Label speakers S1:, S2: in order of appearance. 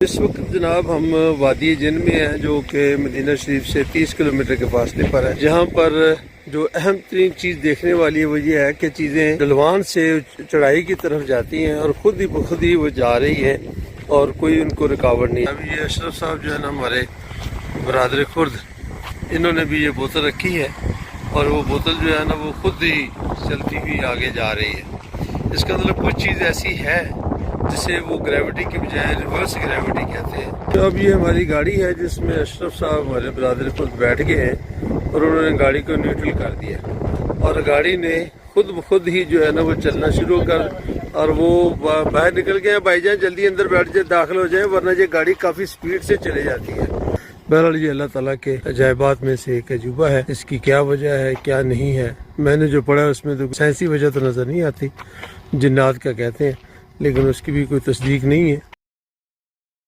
S1: اس وقت جناب ہم وادی جن میں ہیں جو کہ مدینہ شریف سے 30 کلومیٹر کے فاصلے پر ہے، جہاں پر جو اہم ترین چیز دیکھنے والی ہے وہ یہ ہے کہ چیزیں ڈلوان سے چڑھائی کی طرف جاتی ہیں اور خود ہی بخود ہی وہ جا رہی ہیں اور کوئی ان کو رکاوٹ نہیں۔ ابھی یہ اشرف صاحب جو ہے نا ہمارے برادر خرد، انہوں نے بھی یہ بوتل رکھی ہے اور وہ بوتل جو ہے نا وہ خود ہی چلتی ہوئی آگے جا رہی ہے۔ اس کا مطلب کچھ چیز ایسی ہے جسے وہ گریوٹی کی بجائے ریورس گریوٹی کہتے ہیں۔ تو اب یہ ہماری گاڑی ہے جس میں اشرف صاحب ہمارے برادر خود بیٹھ گئے ہیں اور انہوں نے گاڑی کو نیوٹرل کر دیا اور گاڑی نے خود بخود ہی جو ہے نا وہ چلنا شروع کر اور وہ باہر نکل گئے ہیں۔ بھائی جان جلدی اندر بیٹھ جائے، داخل ہو جائے، ورنہ یہ گاڑی کافی سپیڈ سے چلے جاتی ہے۔ بہرحال یہ اللہ تعالیٰ کے عجائبات میں سے ایک عجوبہ ہے۔ اس کی کیا وجہ ہے کیا نہیں ہے، میں نے جو پڑھا اس میں تو سائنسی وجہ تو نظر نہیں آتی، جنات کا کہتے ہیں، لیکن اس کی بھی کوئی تصدیق نہیں ہے۔